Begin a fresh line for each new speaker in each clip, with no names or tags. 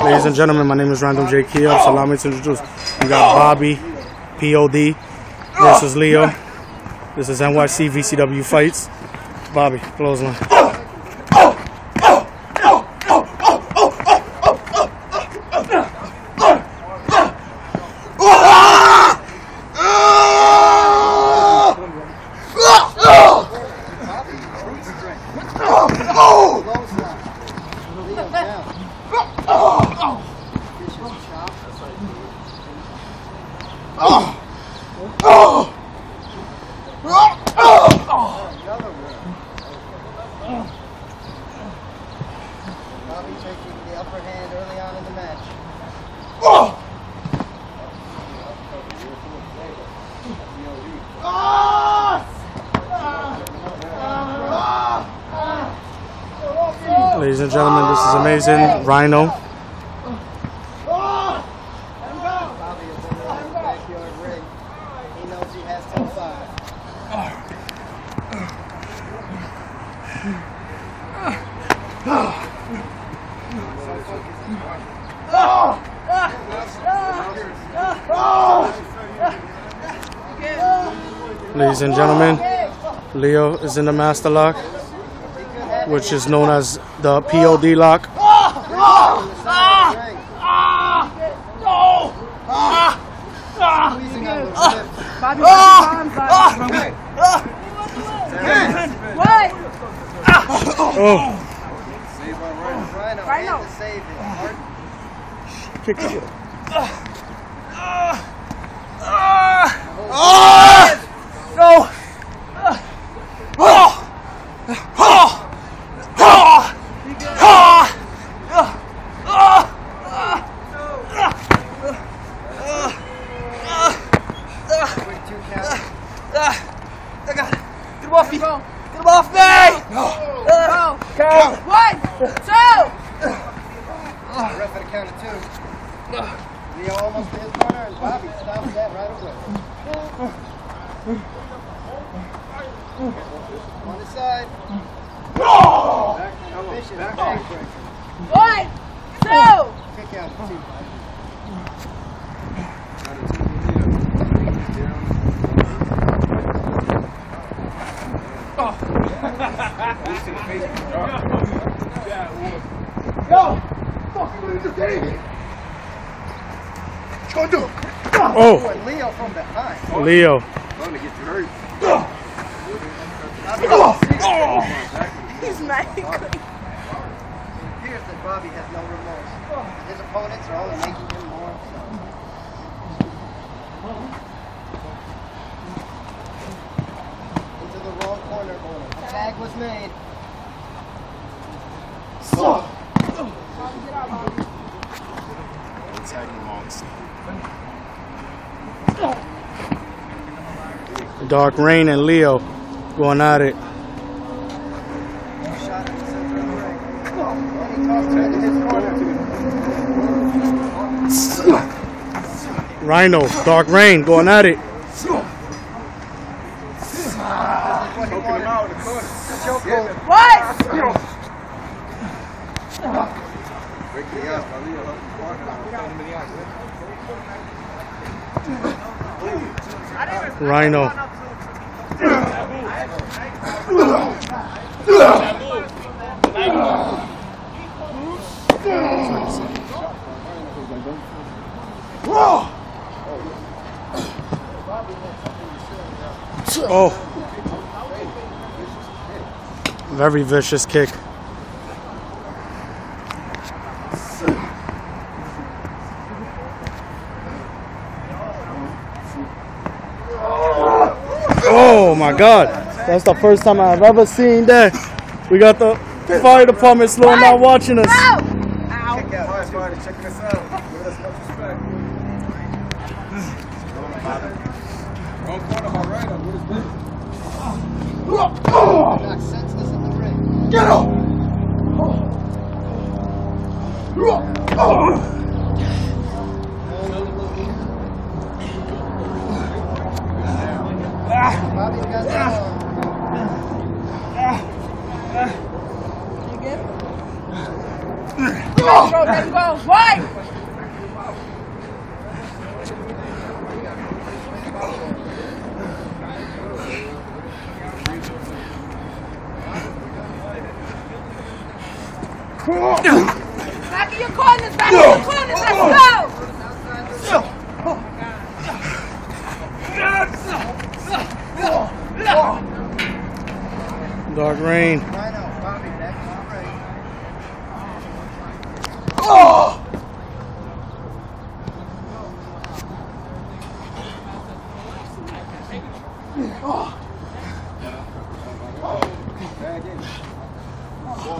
Ladies and gentlemen, my name is Random J. Kia. So allow me to introduce. We got Bobby, POD versus Leo. This is NYC VCW Fights. Bobby, close line.
Bobby taking the upper hand early on in the match.
Ladies and gentlemen, this is amazing. Rhino.
Bobby is in the backyard ring. He knows he has to fight.
Ladies and gentlemen, Leo is in the master lock, which is known as the POD lock.
Rhino. Save it.
Kick it.
No! Get him off me! Get him off me! Count! 1, 2!
Ref at a count of 2. Leo almost to his corner, and Bobby stops that right away. On the side. Vicious backbreaker.
1, 2!
Kick out of 2.
Oh,
And Leo from behind.
Leo.
He's mad.
It appears that Bobby has no remorse. His opponents are only making him more upset. Into the wrong corner. A tag was made.
Dark Rain and Leo going at it.
Shot in the center of the ring. And he tosses it into his corner.
Rhino, Dark Rain going at it.
What?
Rhino. Oh. Very vicious kick. Oh my God. That's the first time I've ever seen that. We got the fire department slowing down watching us.
Ow!
Checking us out. Give us much respect. Wrong corner by Rhino. What is this? Knocked senseless in the ring. Get up! Bobby's got the arm.
Let him go. Why? Back in your corners, back in your corners, let's go!
Dark Rain.
Rhino, Bobby, that's all right.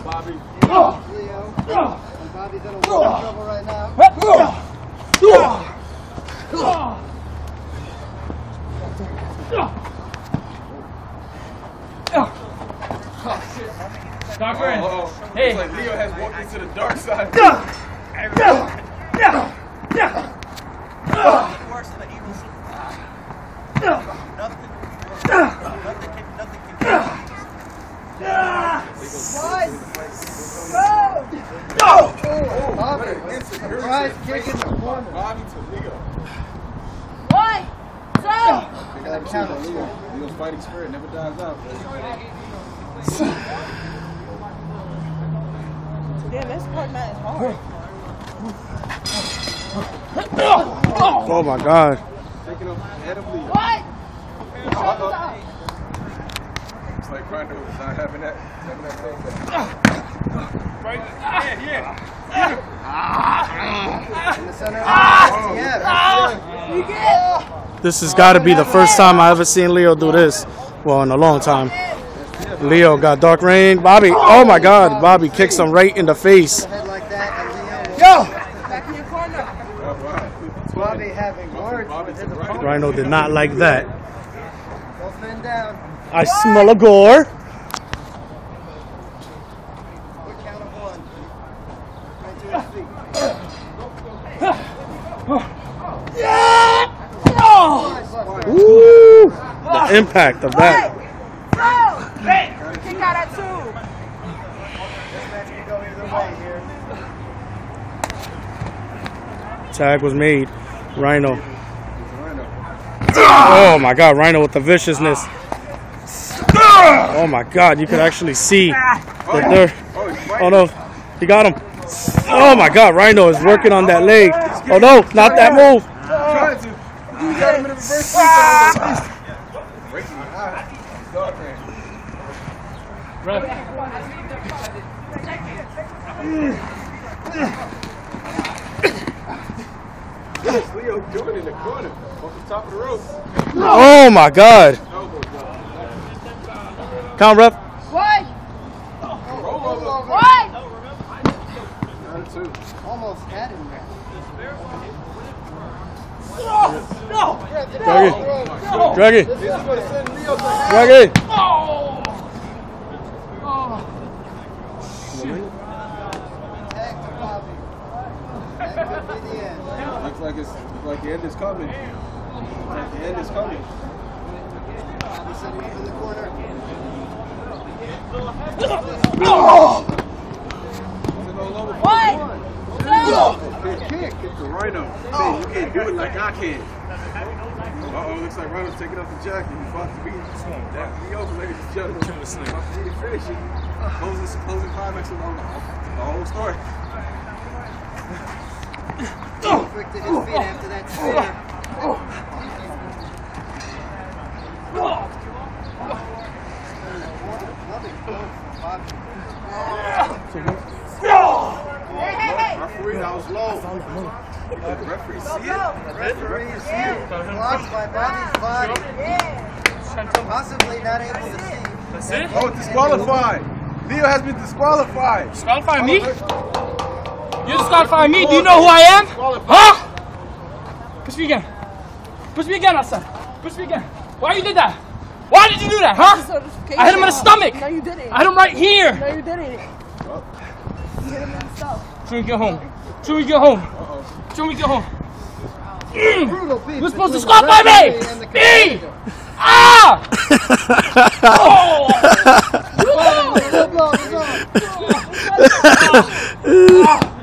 Bobby.
Leo, Bobby's in a lot of trouble right now.
Doctor,
Hey. It's like Leo has walked into the dark side.
Worse than the evil. Nothing can Bobby, surprise kick in the corner.
Bobby to Leo.
One, two.
They gotta count on Leo. Leo's fighting spirit never dies out.
Damn, this part man is hard.
Oh my God.
Taking him ahead of Leo.
What?
It's like Rhino is not having that right. Yeah.
In the center.
This has got to be the first time I ever seen Leo do this. Well, in a long time. Leo got Dark Rain. Bobby, oh my God. Bobby kicks him right in the face.
Head like that, and Leo.
Yo! Back in your corner.
Bobby having words with his opponent.
Rhino did not like that.
Both men down.
I smell a gore.
Quick count of one. Right to his feet.
Woo! The impact of that.
Kick out at two.
This match can go either way here.
Tag was made. Rhino. Oh my God, Rhino with the viciousness. Oh my God, you could actually see the dirt. Oh no, he got him. Oh my God, Rhino is working on that leg. Oh no, not that move.
Trying to. You got him in a reverse sweep. Breaking the eye. Dark Rain. What's Leo doing in the corner? Off the top of the rope.
Oh my God. Count, ref.
What?
Roll over.
What?
Down to two.
Almost had him there.
Greggy.
This is going to send Leo to
Greggy.
Tag to Bobby. That could be the end.
Looks like the end is coming. Like the end is coming.
Bobby said he's in the corner.
What?
Big kick. Kick the Rhino. Hey, you can't do it like I can. Uh-oh, looks like Rhino's taking off the jacket. He's about to be over, ladies and gentlemen. About to be the finish. Closing climax of the whole story.
Quick to his feet after that spear. Nothing close from Bobby.
Referee, that was low. Did the referee see it?
Referee see it. Blocked by Bobby's body. Possibly not able to see.
That's it?
Oh, disqualified. Leo has been disqualified.
Disqualify me? You disqualify me? Do you know who I am? Huh? Push me again. Push me again, outside. Push me again. Why you did that? Why did you do that, huh? I hit him in the stomach.
No, you didn't.
I hit him right here.
No, you didn't. You hit him in the stomach.
Till we get home. Till we get home. Till we get home. You're supposed to disqualify me! Me! Ah! Oh! Ah!